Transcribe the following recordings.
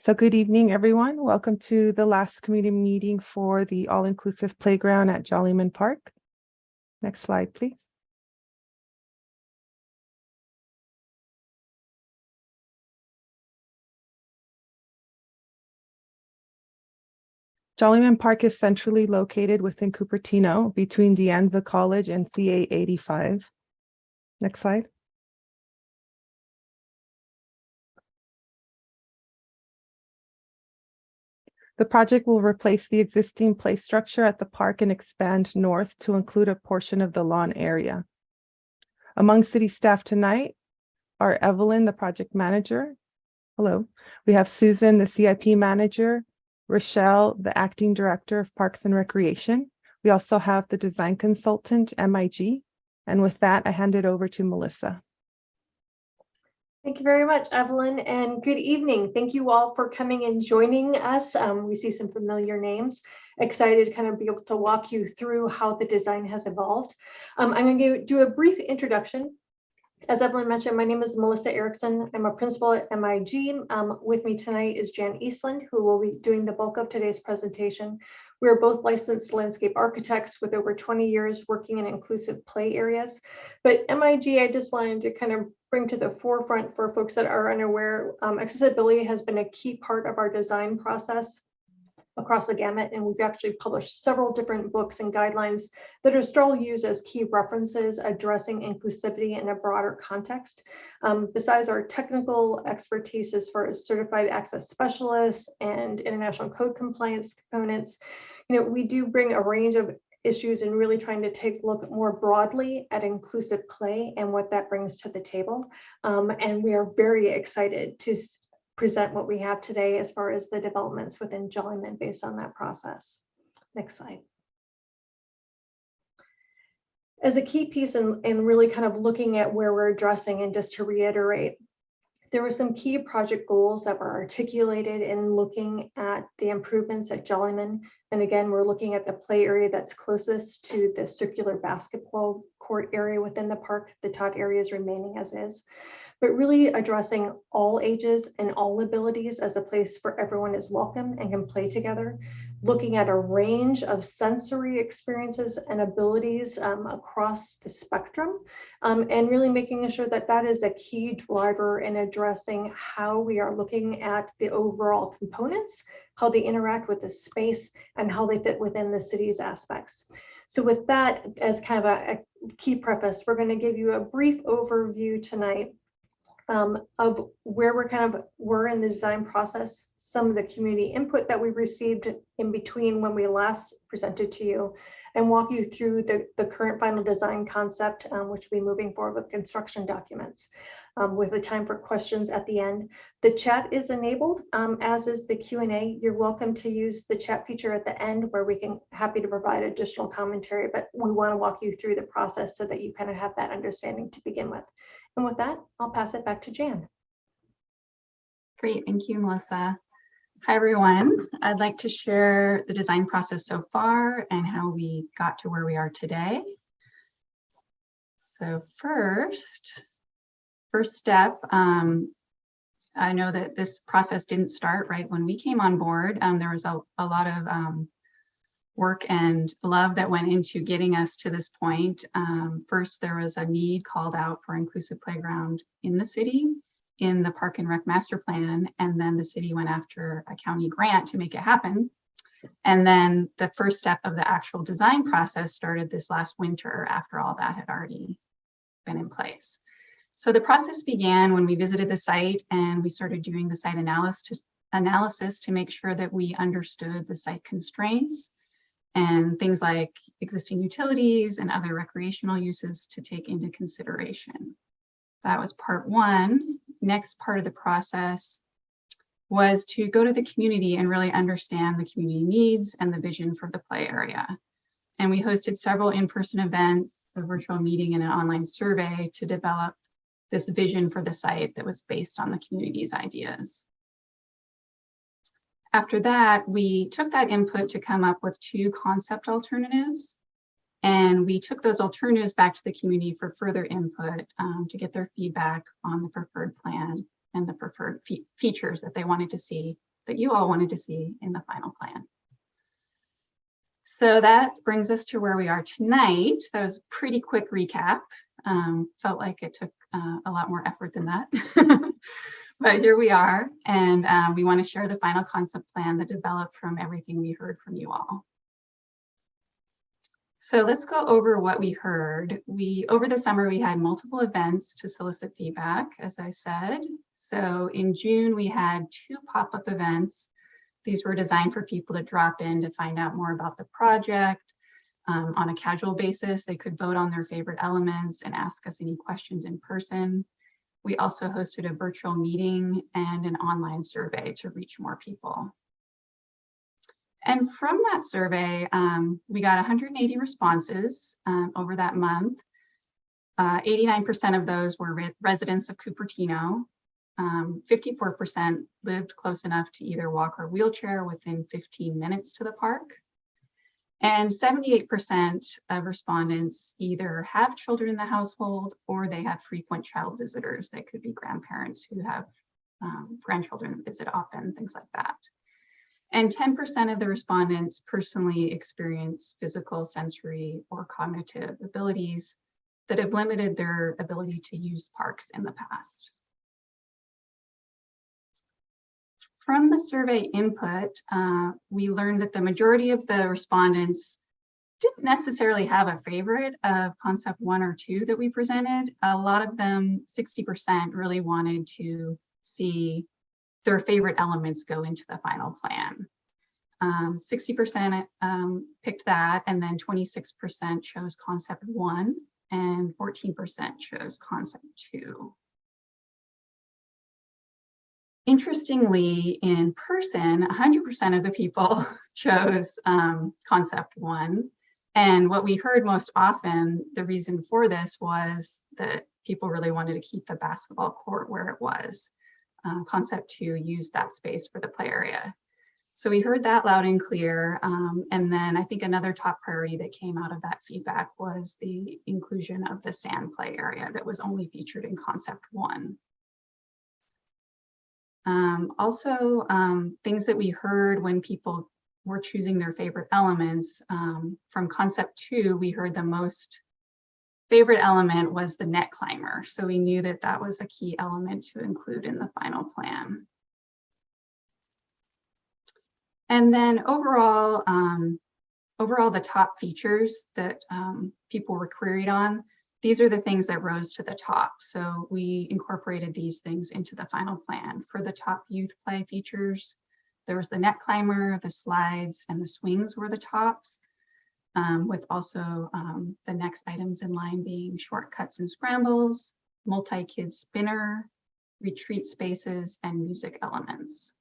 So good evening, everyone. Welcome to the last community meeting for the all-inclusive playground at Jollyman Park. Next slide, please. Jollyman Park is centrally located within Cupertino between De Anza College and CA 85. Next slide. The project will replace the existing play structure at the park and expand north to include a portion of the lawn area. Among city staff tonight are Evelyn, the project manager. Hello. We have Susan, the CIP manager, Rochelle, the acting director of Parks and Recreation. We also have the design consultant, MIG. And with that, I hand it over to Melissa. Thank you very much, Evelyn, and good evening. Thank you all for coming and joining us. We see some familiar names. Excited to kind of be able to walk you through how the design has evolved. I'm going to do a brief introduction. As Evelyn mentioned, my name is Melissa Erickson. I'm a principal at MIG. With me tonight is Jan Eastland, who will be doing the bulk of today's presentation. We are both licensed landscape architects with over 20 years working in inclusive play areas. But MIG, I just wanted to kind of bring to the forefront for folks that are unaware, accessibility has been a key part of our design process across the gamut, and we've actually published several different books and guidelines that are still used as key references addressing inclusivity in a broader context. Besides our technical expertise as far as certified access specialists and international code compliance components, we do bring a range of issues and really trying to take a look more broadly at inclusive play and what that brings to the table. And we are very excited to present what we have today as far as the developments within Jollyman based on that process. Next slide. As a key piece in really kind of looking at where we're addressing, and just to reiterate, there were some key project goals that were articulated in looking at the improvements at Jollyman. And again, we're looking at the play area that's closest to the circular basketball court area within the park. The tot area is remaining as is, but really addressing all ages and all abilities as a place where everyone is welcome and can play together. Looking at a range of sensory experiences and abilities across the spectrum, and really making sure that that is a key driver in addressing how we are looking at the overall components, how they interact with the space, and how they fit within the city's aspects. So with that as kind of a key preface, we're going to give you a brief overview tonight of where we're in the design process, some of the community input that we received in between when we last presented to you, and walk you through the current final design concept, which will be moving forward with construction documents, with a time for questions at the end. The chat is enabled, as is the Q&A. You're welcome to use the chat feature at the end where we can happy to provide additional commentary, but we want to walk you through the process so that you kind of have that understanding to begin with. And with that, I'll pass it back to Jan. Great, thank you, Melissa. Hi, everyone. I'd like to share the design process so far and how we got to where we are today. So first step, I know that this process didn't start right when we came on board. There was a lot of work and love that went into getting us to this point. First, there was a need called out for inclusive playground in the city, in the Park and Rec Master Plan, and then the city went after a county grant to make it happen. And then the first step of the actual design process started this last winter after all that had already been in place. So the process began when we visited the site and we started doing the site analysis to make sure that we understood the site constraints and things like existing utilities and other recreational uses to take into consideration. That was part one. Next part of the process was to go to the community and really understand the community needs and the vision for the play area. And we hosted several in-person events, a virtual meeting, and an online survey to develop this vision for the site that was based on the community's ideas. After that, we took that input to come up with 2 concept alternatives. And we took those alternatives back to the community for further input to get their feedback on the preferred plan and the preferred features that they wanted to see that you all wanted to see in the final plan. So that brings us to where we are tonight. That was a pretty quick recap. Felt like it took a lot more effort than that. But here we are, and we want to share the final concept plan that developed from everything we heard from you all. So let's go over what we heard. Over the summer, we had multiple events to solicit feedback, as I said. So in June, we had 2 pop-up events. These were designed for people to drop in to find out more about the project. On a casual basis, they could vote on their favorite elements and ask us any questions in person. We also hosted a virtual meeting and an online survey to reach more people. And from that survey, we got 180 responses over that month. 89% of those were residents of Cupertino. 54% lived close enough to either walk or wheelchair within 15 minutes to the park. And 78% of respondents either have children in the household or they have frequent child visitors. They could be grandparents who have grandchildren that visit often, things like that. And 10% of the respondents personally experience physical, sensory, or cognitive abilities that have limited their ability to use parks in the past. From the survey input, we learned that the majority of the respondents didn't necessarily have a favorite of concept 1 or 2 that we presented. A lot of them, 60%, really wanted to see their favorite elements go into the final plan. 60% picked that, and then 26% chose concept 1, and 14% chose concept 2. Interestingly, in person, 100% of the people chose concept 1. And what we heard most often, the reason for this was that people really wanted to keep the basketball court where it was. Concept 2 used that space for the play area. So we heard that loud and clear. And then I think another top priority that came out of that feedback was the inclusion of the sand play area that was only featured in concept 1. Also, things that we heard when people were choosing their favorite elements, from concept 2, we heard the most favorite element was the net climber. So we knew that that was a key element to include in the final plan. And then overall, the top features that people were queried on, these are the things that rose to the top. So we incorporated these things into the final plan. For the top youth play features, there was the net climber, the slides, and the swings were the tops, with also the next items in line being shortcuts and scrambles, multi-kid spinner, retreat spaces, and music elements.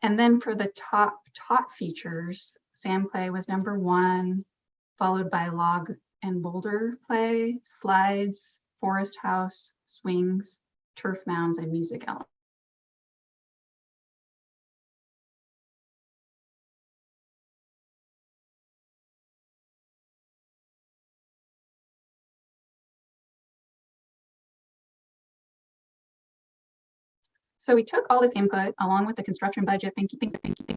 And then for the top features, sand play was number 1, followed by log and boulder play, slides, forest house, swings, turf mounds, and music elements. So we took all this input along with the construction budget,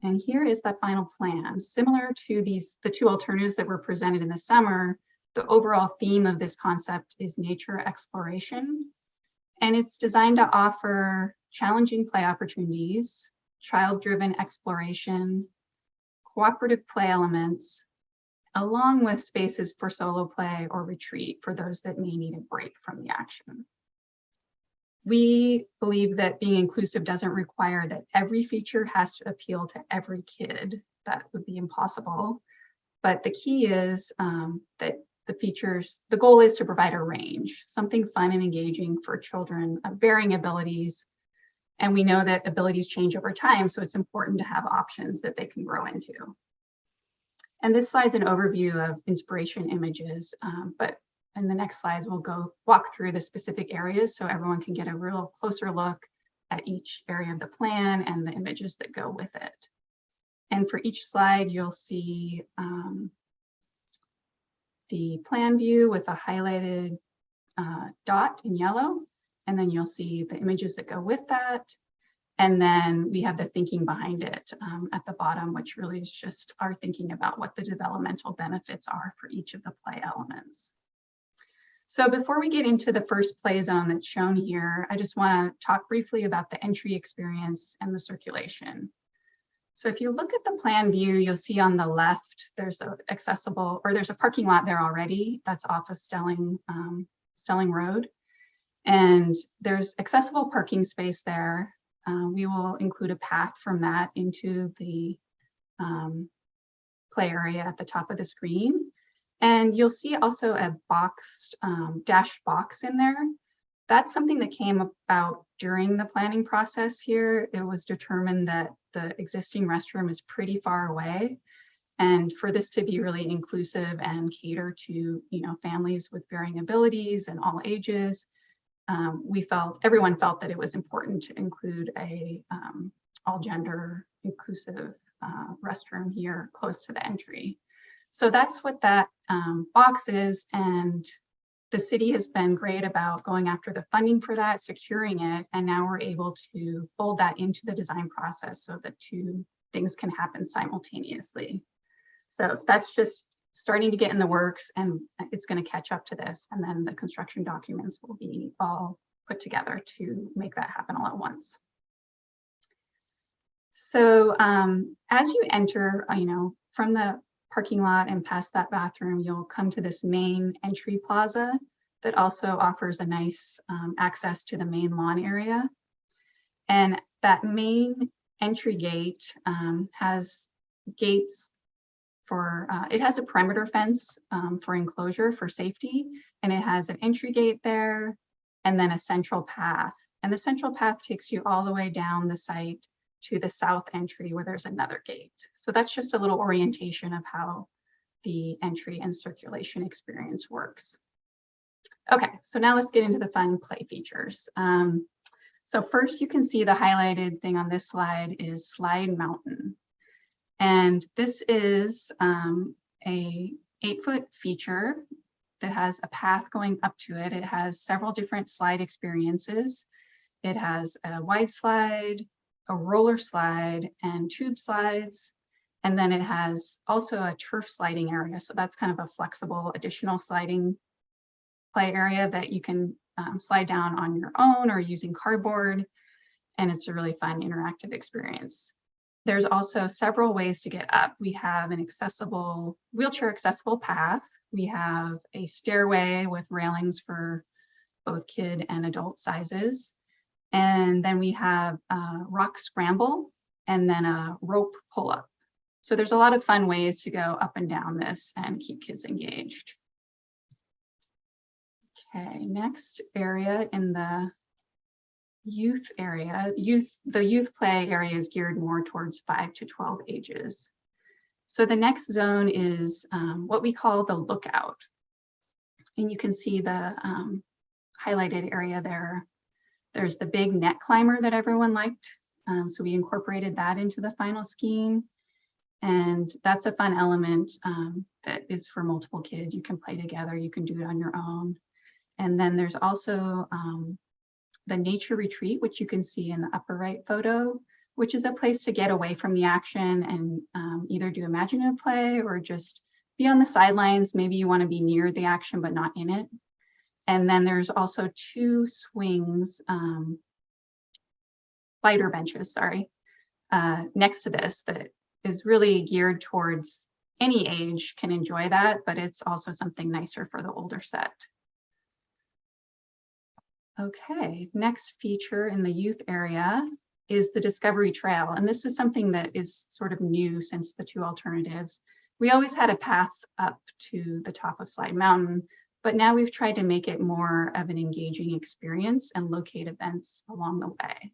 and here is the final plan. Similar to the 2 alternatives that were presented in the summer, the overall theme of this concept is nature exploration, and it's designed to offer challenging play opportunities, child-driven exploration, cooperative play elements, along with spaces for solo play or retreat for those that may need a break from the action. We believe that being inclusive doesn't require that every feature has to appeal to every kid. That would be impossible. But the key is that the goal is to provide a range, something fun and engaging for children of varying abilities. And we know that abilities change over time, so it's important to have options that they can grow into. And this slide's an overview of inspiration images, but in the next slides, we'll walk through the specific areas so everyone can get a real closer look at each area of the plan and the images that go with it. And for each slide, you'll see the plan view with a highlighted dot in yellow, and then you'll see the images that go with that. And then we have the thinking behind it at the bottom, which really is just our thinking about what the developmental benefits are for each of the play elements. So before we get into the first play zone that's shown here, I just want to talk briefly about the entry experience and the circulation. So if you look at the plan view, you'll see on the left, there's a parking lot there already that's off of Stelling Road. And there's accessible parking space there. We will include a path from that into the play area at the top of the screen. And you'll see also a boxed dashed box in there. That's something that came about during the planning process here. It was determined that the existing restroom is pretty far away. And for this to be really inclusive and cater to, families with varying abilities and all ages, everyone felt that it was important to include a all gender inclusive restroom here close to the entry. So that's what that box is. And the city has been great about going after the funding for that, securing it, and now we're able to fold that into the design process so that two things can happen simultaneously. So that's just starting to get in the works, and it's going to catch up to this, and then the construction documents will be all put together to make that happen all at once. So as you enter, from the parking lot and past that bathroom, you'll come to this main entry plaza that also offers a nice access to the main lawn area. And that main entry gate has gates for, it has a perimeter fence for enclosure for safety, and it has an entry gate there and then a central path. And the central path takes you all the way down the site to the south entry where there's another gate. So that's just a little orientation of how the entry and circulation experience works. Okay, so now let's get into the fun play features. So first you can see the highlighted thing on this slide is Slide Mountain. And this is a 8-foot feature that has a path going up to it. It has several different slide experiences. It has a wide slide, a roller slide, and tube slides. And then it has also a turf sliding area. So that's kind of a flexible additional sliding play area that you can slide down on your own or using cardboard. And it's a really fun interactive experience. There's also several ways to get up. We have an accessible, wheelchair accessible path. We have a stairway with railings for both kid and adult sizes. And then we have a rock scramble and then a rope pull-up. So there's a lot of fun ways to go up and down this and keep kids engaged. Okay, next area in the youth area, the youth play area is geared more towards 5 to 12 ages. So the next zone is what we call the lookout. And you can see the highlighted area there. There's the big net climber that everyone liked. So we incorporated that into the final scheme. And that's a fun element that is for multiple kids. You can play together, you can do it on your own. And then there's also the nature retreat, which you can see in the upper right photo, which is a place to get away from the action and either do imaginative play or just be on the sidelines. Maybe you want to be near the action, but not in it. And then there's also 2 swings, lighter benches, sorry, next to this that is really geared towards any age can enjoy that, but it's also something nicer for the older set. Okay, next feature in the youth area is the Discovery Trail. And this was something that is sort of new since the 2 alternatives. We always had a path up to the top of Slide Mountain, but now we've tried to make it more of an engaging experience and locate events along the way.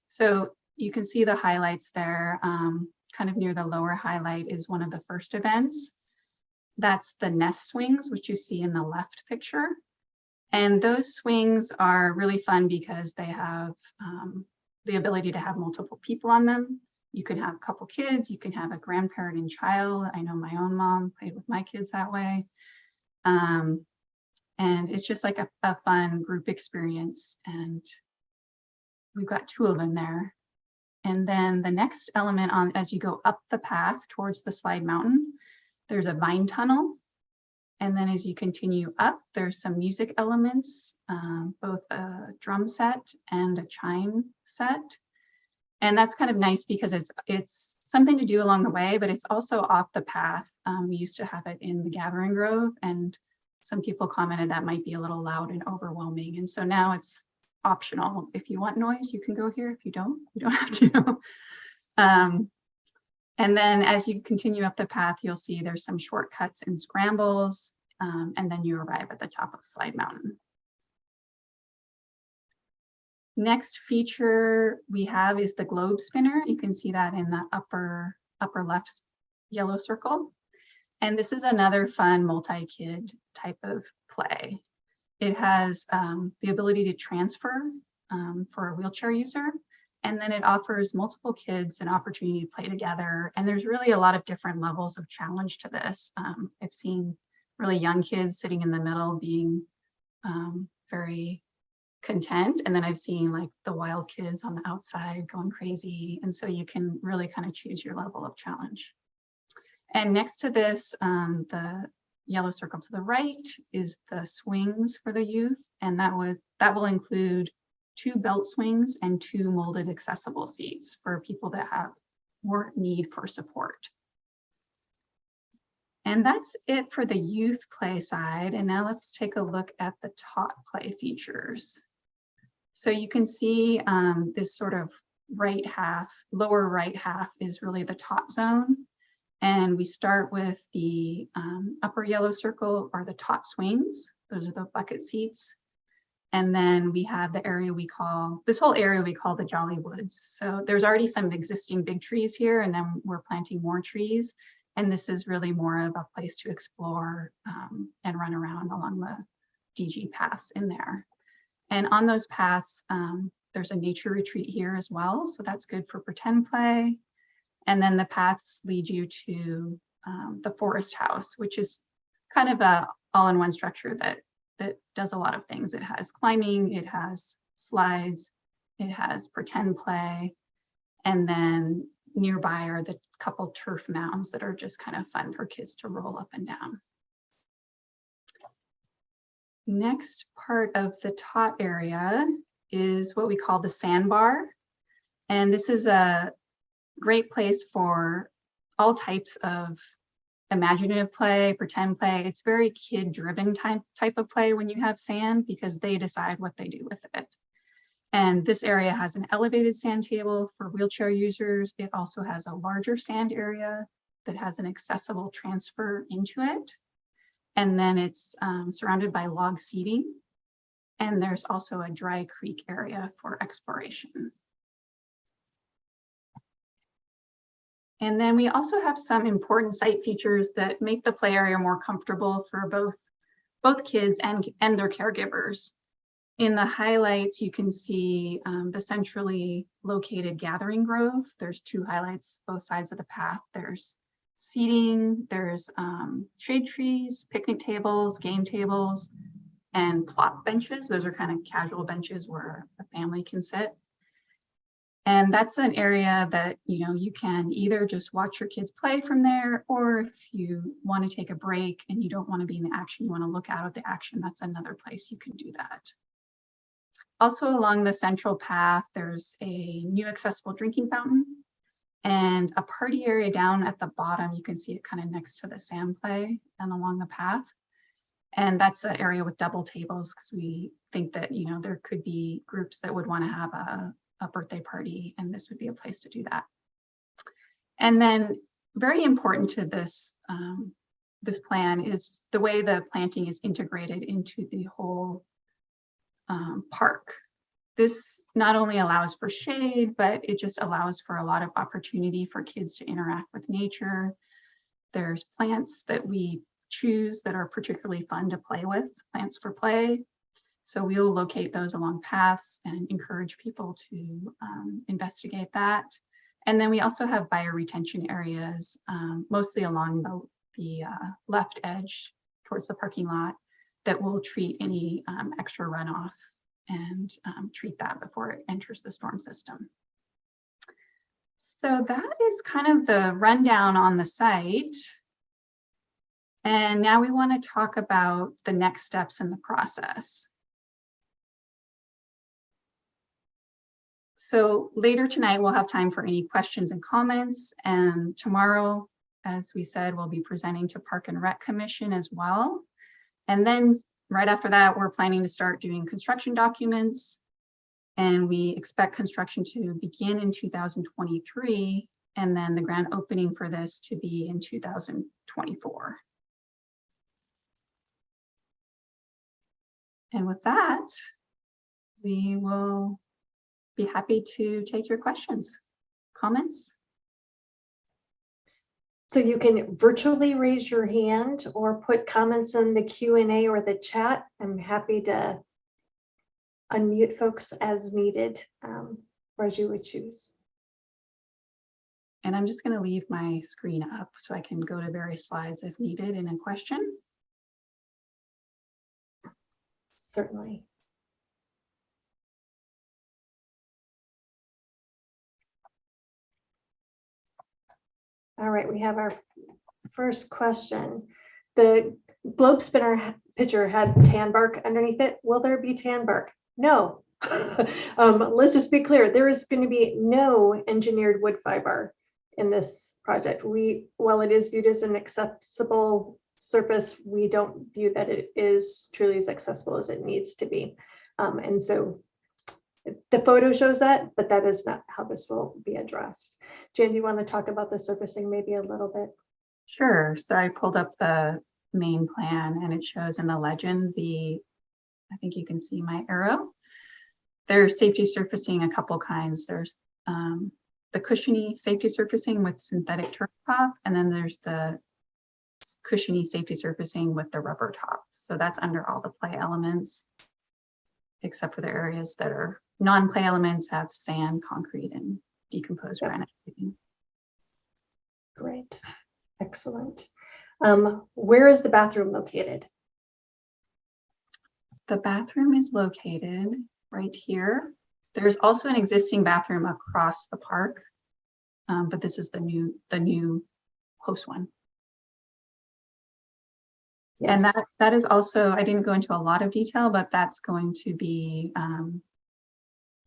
So you can see the highlights there. Kind of near the lower highlight is one of the first events. That's the nest swings, which you see in the left picture. And those swings are really fun because they have the ability to have multiple people on them. You can have a couple kids, you can have a grandparent and child. I know my own mom played with my kids that way. And it's just like a fun group experience. And we've got 2 of them there. And then the next element on as you go up the path towards the slide mountain, there's a vine tunnel. And then as you continue up, there's some music elements, both a drum set and a chime set. And that's kind of nice because it's something to do along the way, but it's also off the path. We used to have it in the Gathering Grove, and some people commented that might be a little loud and overwhelming. And so now it's optional. If you want noise, you can go here. If you don't have to. And then as you continue up the path, you'll see there's some shortcuts and scrambles, and then you arrive at the top of Slide Mountain. Next feature we have is the globe spinner. You can see that in the upper left yellow circle. And this is another fun multi-kid type of play. It has the ability to transfer for a wheelchair user. And then it offers multiple kids an opportunity to play together. And there's really a lot of different levels of challenge to this. I've seen really young kids sitting in the middle being very content. And then I've seen like the wild kids on the outside going crazy. And so you can really kind of choose your level of challenge. And next to this, the yellow circle to the right is the swings for the youth. And that will include 2 belt swings and 2 molded accessible seats for people that have more need for support. And that's it for the youth play side. And now let's take a look at the taught play features. So you can see this sort of right half, lower right half is really the taught zone. And we start with the upper yellow circle or the taught swings. Those are the bucket seats. And then we have the area this whole area we call the Jolly Woods. So there's already some existing big trees here, and then we're planting more trees. And this is really more of a place to explore and run around along the DG paths in there. And on those paths, there's a nature retreat here as well. So that's good for pretend play. And then the paths lead you to the forest house, which is kind of a all-in-one structure that does a lot of things. It has climbing, it has slides, it has pretend play, and then nearby are the couple turf mounds that are just kind of fun for kids to roll up and down. Next part of the taught area is what we call the Sandbar. And this is a great place for all types of imaginative play, pretend play. It's very kid-driven type of play when you have sand, because they decide what they do with it. And this area has an elevated sand table for wheelchair users. It also has a larger sand area that has an accessible transfer into it. And then it's surrounded by log seating. And there's also a dry creek area for exploration. And then we also have some important site features that make the play area more comfortable for both kids and their caregivers. In the highlights, you can see the centrally located Gathering Grove. There's 2 highlights, both sides of the path. There's seating, there's shade trees, picnic tables, game tables, and plot benches. Those are kind of casual benches where a family can sit. And that's an area that, you can either just watch your kids play from there, or if you want to take a break and you don't want to be in the action, you want to look out at the action, that's another place you can do that. Also along the central path, there's a new accessible drinking fountain and a party area down at the bottom. You can see it kind of next to the sand play and along the path. And that's an area with double tables, because we think that, there could be groups that would want to have a birthday party, and this would be a place to do that. And then very important to this, this plan is the way the planting is integrated into the whole park. This not only allows for shade, but it just allows for a lot of opportunity for kids to interact with nature. There's plants that we choose that are particularly fun to play with, plants for play. So we'll locate those along paths and encourage people to investigate that. And then we also have bioretention areas, mostly along the left edge towards the parking lot, that will treat any extra runoff and treat that before it enters the storm system. So that is kind of the rundown on the site. And now we want to talk about the next steps in the process. So later tonight, we'll have time for any questions and comments. And tomorrow, as we said, we'll be presenting to Park and Rec Commission as well. And then right after that, we're planning to start doing construction documents. And we expect construction to begin in 2023, and then the grand opening for this to be in 2024. And with that, we will be happy to take your questions, comments. So you can virtually raise your hand or put comments in the Q&A or the chat. I'm happy to unmute folks as needed, or as you would choose. And I'm just going to leave my screen up so I can go to various slides if needed in a question. Certainly. All right, we have our first question. The globe spinner picture had tan bark underneath it. Will there be tan bark? No. Let's just be clear. There is going to be no engineered wood fiber in this project. While it is viewed as an accessible surface, we don't view that it is truly as accessible as it needs to be. And so the photo shows that, but that is not how this will be addressed. Jan, do you want to talk about the surfacing maybe a little bit? Sure. So I pulled up the main plan and it shows in the legend I think you can see my arrow. There's safety surfacing a couple kinds. There's the cushiony safety surfacing with synthetic turf top, and then there's the cushiony safety surfacing with the rubber top. So that's under all the play elements, except for the areas that are non-play elements have sand, concrete, and decomposed granite. Great, excellent. Where is the bathroom located? The bathroom is located right here. There's also an existing bathroom across the park, but this is the new close one. Yes. And that is also, I didn't go into a lot of detail, but that's going to be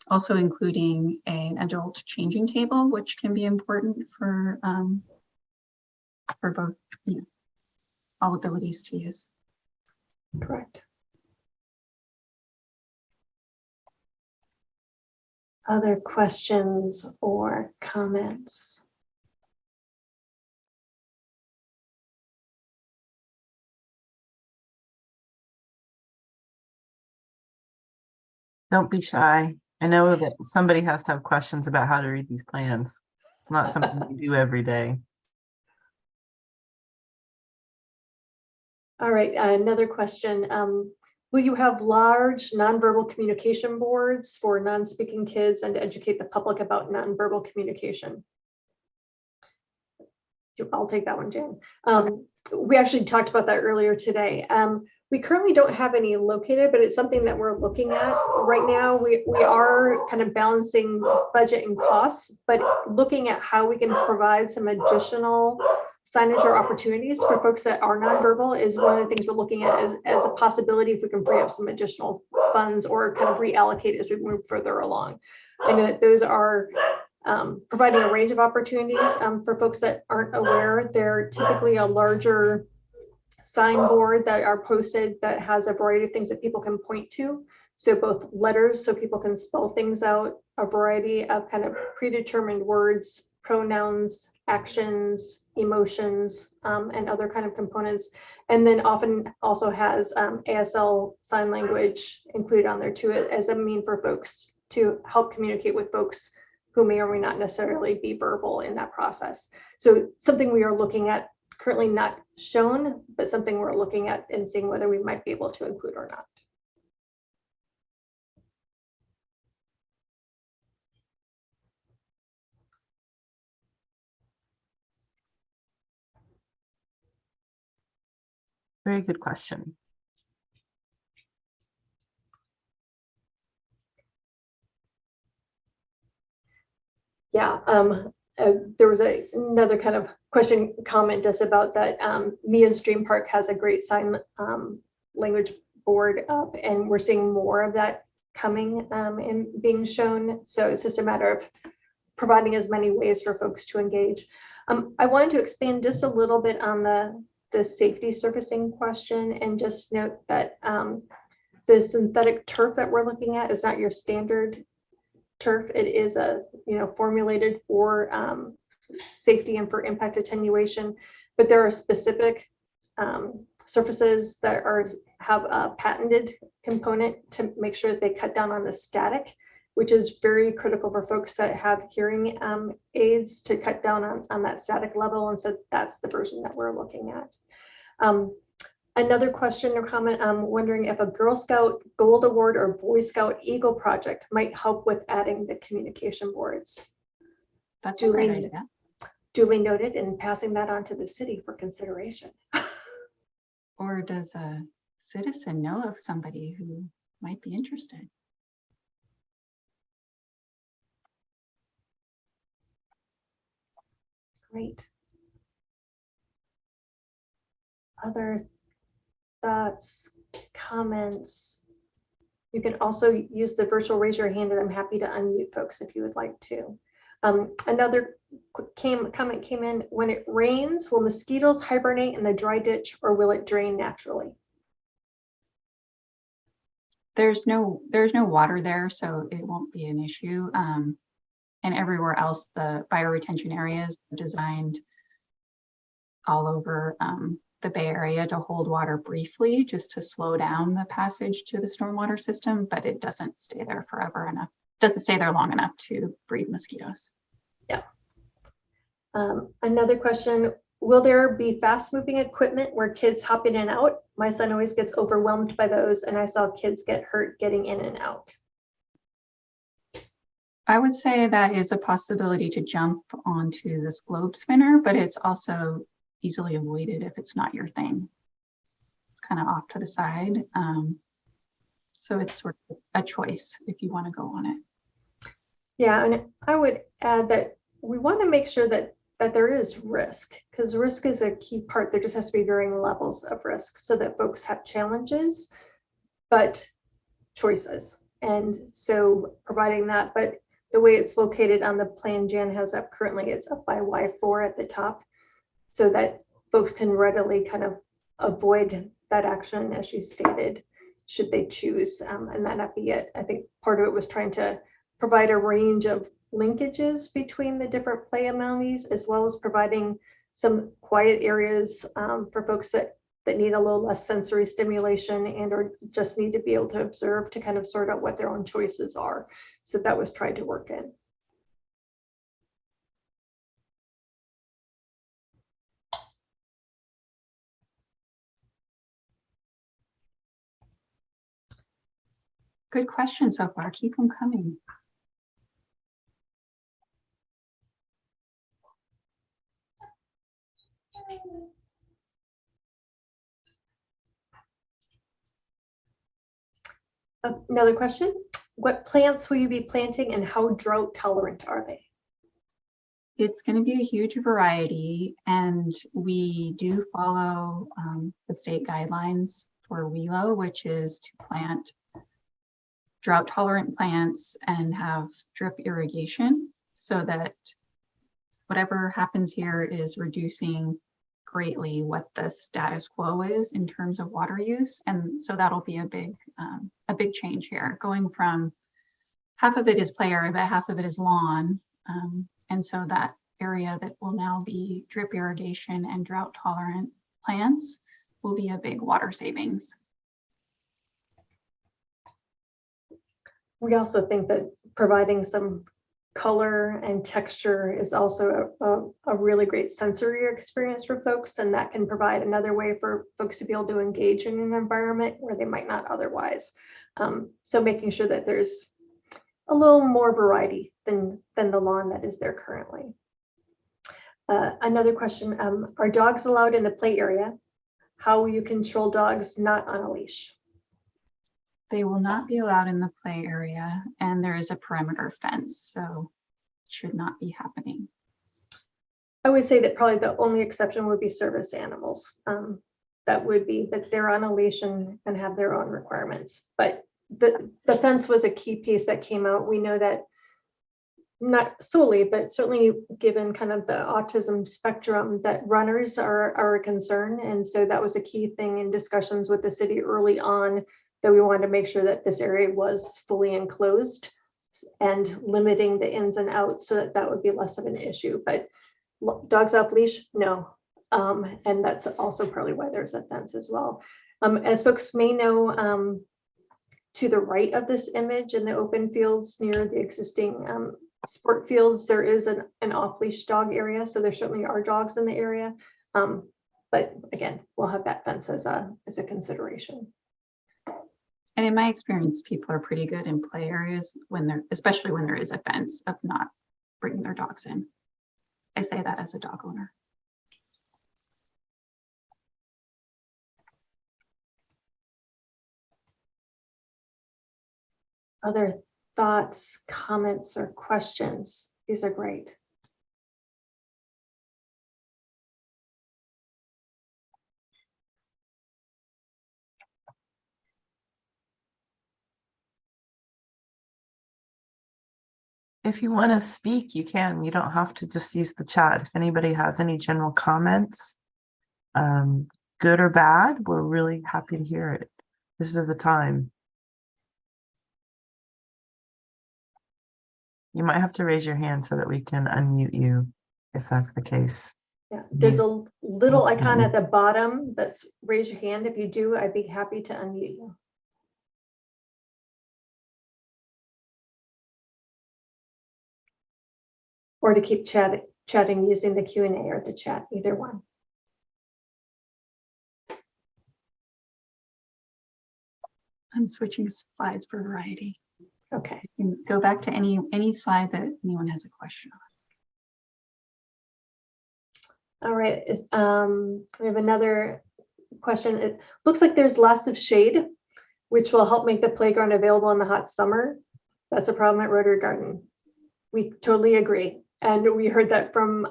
also including an adult changing table, which can be important for both, all abilities to use. Correct. Other questions or comments? Don't be shy. I know that somebody has to have questions about how to read these plans. It's not something we do every day. All right, another question. Will you have large nonverbal communication boards for non-speaking kids and to educate the public about nonverbal communication? I'll take that one, Jan. We actually talked about that earlier today. We currently don't have any located, but it's something that we're looking at right now. We are kind of balancing budget and costs, but looking at how we can provide some additional signage or opportunities for folks that are nonverbal is one of the things we're looking at as a possibility if we can free up some additional funds or kind of reallocate as we move further along. I know that those are providing a range of opportunities for folks that aren't aware. They're typically a larger signboard that are posted that has a variety of things that people can point to. So both letters, so people can spell things out, a variety of kind of predetermined words, pronouns, actions, emotions, and other kind of components. And then often also has ASL sign language included on there too, as a mean for folks to help communicate with folks who may or may not necessarily be verbal in that process. So something we are looking at, currently not shown, but something we're looking at and seeing whether we might be able to include or not. Very good question. Yeah, there was another kind of question comment just about that. Mia's Dream Park has a great sign language board up, and we're seeing more of that coming and being shown. So it's just a matter of providing as many ways for folks to engage. I wanted to expand just a little bit on the safety surfacing question, and just note that the synthetic turf that we're looking at is not your standard turf. It is formulated for safety and for impact attenuation, but there are specific surfaces that have a patented component to make sure that they cut down on the static, which is very critical for folks that have hearing aids, to cut down on that static level. And so that's the version that we're looking at. Another question or comment, I'm wondering if a Girl Scout Gold Award or Boy Scout Eagle project might help with adding the communication boards. That's a great idea. Duly noted, and passing that on to the city for consideration. Or does a citizen know of somebody who might be interested? Great. Other thoughts, comments? You can also use the virtual raise your hand, and I'm happy to unmute folks if you would like to. Another comment came in: when it rains, will mosquitoes hibernate in the dry ditch, or will it drain naturally? There's no water there, so it won't be an issue. And everywhere else, the bioretention areas are designed all over the Bay Area to hold water briefly, just to slow down the passage to the stormwater system, but it doesn't stay there forever enough. Doesn't stay there long enough to breed mosquitoes. Yeah. Another question: will there be fast moving equipment where kids hop in and out? My son always gets overwhelmed by those, and I saw kids get hurt getting in and out. I would say that is a possibility to jump onto this globe spinner, but it's also easily avoided if it's not your thing. It's kind of off to the side. So it's sort of a choice if you want to go on it. Yeah, and I would add that we want to make sure that there is risk, because risk is a key part. There just has to be varying levels of risk so that folks have challenges, but choices. And so providing that, but the way it's located on the plan Jan has up currently, it's up by Y4 at the top, so that folks can readily kind of avoid that action, as you stated, should they choose, and that not be it. I think part of it was trying to provide a range of linkages between the different play amenities, as well as providing some quiet areas for folks that need a little less sensory stimulation and or just need to be able to observe, to kind of sort out what their own choices are. So that was tried to work in. Good question so far. Keep them coming. Another question: what plants will you be planting, and how drought tolerant are they? It's going to be a huge variety, and we do follow the state guidelines for WELO, which is to plant drought tolerant plants and have drip irrigation, so that whatever happens here is reducing greatly what the status quo is in terms of water use. And so that'll be a big change here, going from half of it is play area, but half of it is lawn. And so that area that will now be drip irrigation and drought tolerant plants will be a big water savings. We also think that providing some color and texture is also a really great sensory experience for folks, and that can provide another way for folks to be able to engage in an environment where they might not otherwise. So making sure that there's a little more variety than the lawn that is there currently. Another question: are dogs allowed in the play area? How will you control dogs not on a leash? They will not be allowed in the play area, and there is a perimeter fence, so it should not be happening. I would say that probably the only exception would be service animals. That would be, but they're on a leash and have their own requirements. But the fence was a key piece that came out. We know that not solely, but certainly given kind of the autism spectrum, that runners are a concern. And so that was a key thing in discussions with the city early on, that we wanted to make sure that this area was fully enclosed and limiting the ins and outs so that that would be less of an issue. But dogs off leash, no. And that's also probably why there's a fence as well. As folks may know, to the right of this image in the open fields near the existing sport fields, there is an off-leash dog area. So there certainly are dogs in the area. But again, we'll have that fence as a consideration. And in my experience, people are pretty good in play areas especially when there is a fence, of not bringing their dogs in. I say that as a dog owner. Other thoughts, comments, or questions? These are great. If you want to speak, you can. You don't have to just use the chat. If anybody has any general comments, good or bad, we're really happy to hear it. This is the time. You might have to raise your hand so that we can unmute you if that's the case. Yeah, there's a little icon at the bottom that's raise your hand. If you do, I'd be happy to unmute you. Or to keep chatting using the Q&A or the chat, either one. I'm switching slides for variety. Okay. You can go back to any slide that anyone has a question on. All right. We have another question. It looks like there's lots of shade, which will help make the playground available in the hot summer. That's a problem at Rotary Garden. We totally agree. And we heard that from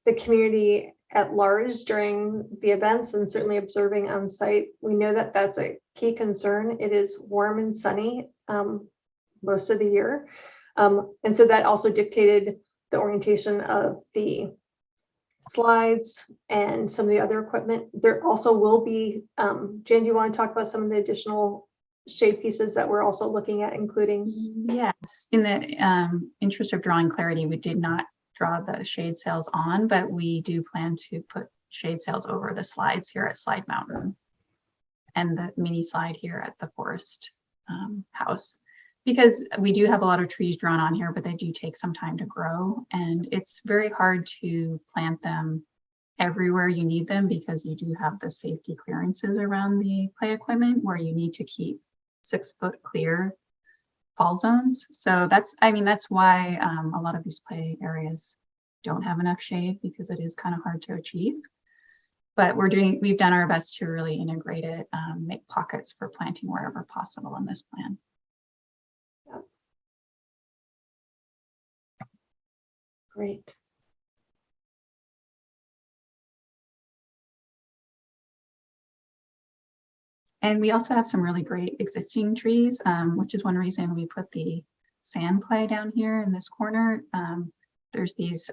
the community at large during the events, and certainly observing on site. We know that that's a key concern. It is warm and sunny most of the year. And so that also dictated the orientation of the slides and some of the other equipment. There also will be, Jan, do you want to talk about some of the additional shade pieces that we're also looking at including? Yes, in the interest of drawing clarity, we did not draw the shade sails on, but we do plan to put shade sails over the slides here at Slide Mountain and the mini slide here at the Forest House, because we do have a lot of trees drawn on here, but they do take some time to grow, and it's very hard to plant them everywhere you need them, because you do have the safety clearances around the play equipment where you need to keep 6 foot clear fall zones. So that's why a lot of these play areas don't have enough shade, because it is kind of hard to achieve. But we've done our best to really integrate it, make pockets for planting wherever possible in this plan. Great. And we also have some really great existing trees, which is one reason we put the sand play down here in this corner. There's these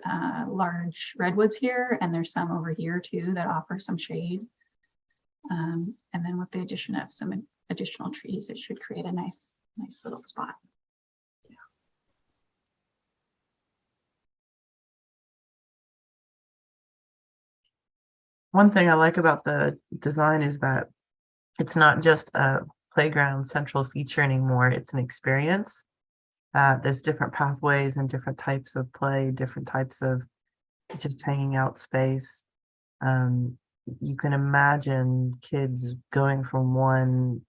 large redwoods here, and there's some over here too that offer some shade. And then with the addition of some additional trees, it should create a nice little spot. Yeah. One thing I like about the design is that it's not just a playground central feature anymore. It's an experience. There's different pathways and different types of play, different types of just hanging out space. You can imagine kids going from one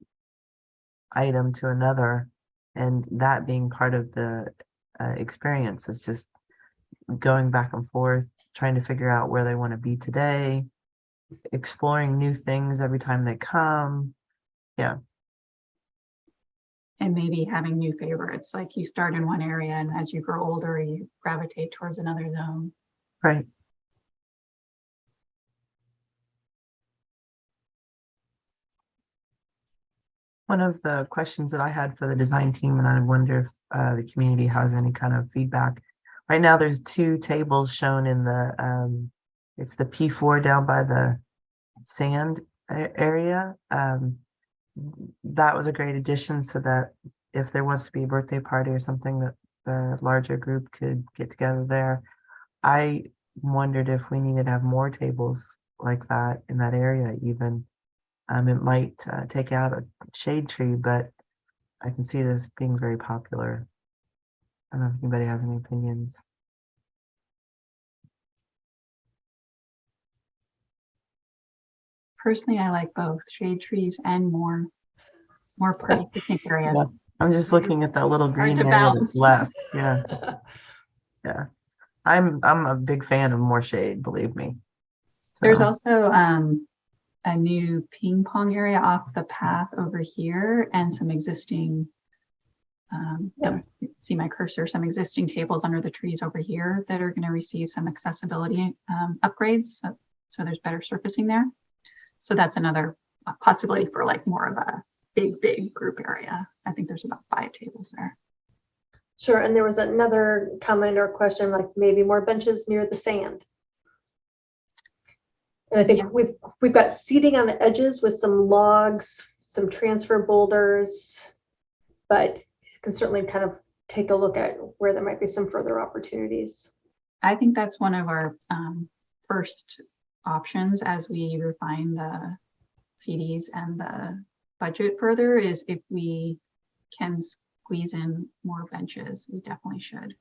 item to another, and that being part of the experience. It's just going back and forth, trying to figure out where they want to be today, exploring new things every time they come. Yeah. And maybe having new favorites, like you start in one area and as you grow older, you gravitate towards another zone. Right. One of the questions that I had for the design team, and I wonder if the community has any kind of feedback. Right now, there's 2 tables shown in the, it's the P4 down by the sand area. That was a great addition so that if there wants to be a birthday party or something, that the larger group could get together there. I wondered if we needed to have more tables like that in that area even. It might take out a shade tree, but I can see this being very popular. I don't know if anybody has any opinions. Personally, I like both shade trees and more party picnic area. Yeah. I'm just looking at that little green to area balance. that's left. Yeah. Yeah. I'm a big fan of more shade, believe me. There's So, also a new ping pong area off the path over here and some existing, see my cursor, some existing tables under the trees over here that are going to receive some accessibility upgrades. So there's better surfacing there. So that's another possibility for like more of a big group area. I think there's about 5 tables there. Sure, and there was another comment or question, like maybe more benches near the sand. And I think we've got seating on the edges with some logs, some transfer boulders, but you can certainly kind of take a look at where there might be some further opportunities. I think that's one of our first options as we refine the CDs and the budget further, is if we can squeeze in more benches, we definitely should.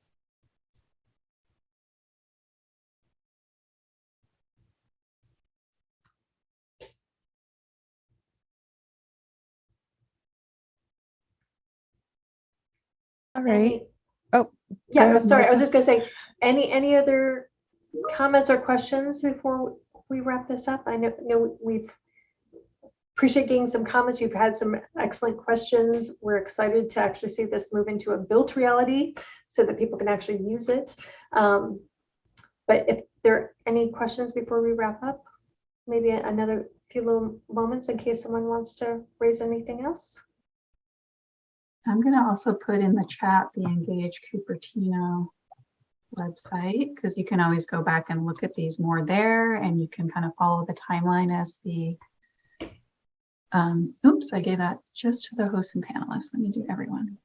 All right. Go Yeah, ahead, sorry, I was Melissa. just gonna say, any other comments or questions before we wrap this up? I know we've appreciate getting some comments. You've had some excellent questions. We're excited to actually see this move into a built reality so that people can actually use it. But if there are any questions before we wrap up, maybe another few little moments in case someone wants to raise anything else. I'm going to also put in the chat the Engage Cupertino website, because you can always go back and look at these more there, and you can kind of follow the timeline as the oops, I gave that just to the hosts and panelists. Let me do everyone.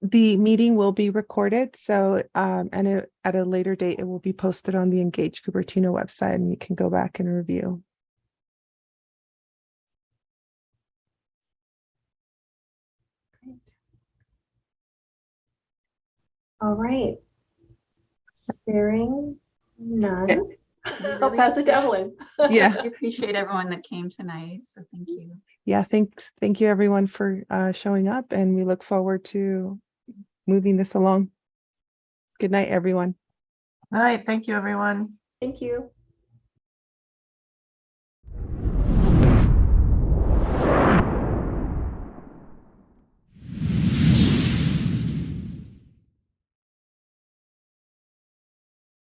The meeting will be recorded, so at a later date, it will be posted on the Engage Cupertino website, and you can go back and review. Great. All right. Hearing none. I'll pass it to Evelyn. Yeah. I appreciate everyone that came tonight, so thank you. Yeah, thank you everyone for showing up, and we look forward to moving this along. Good night, everyone. all right. Thank you, everyone. Thank you.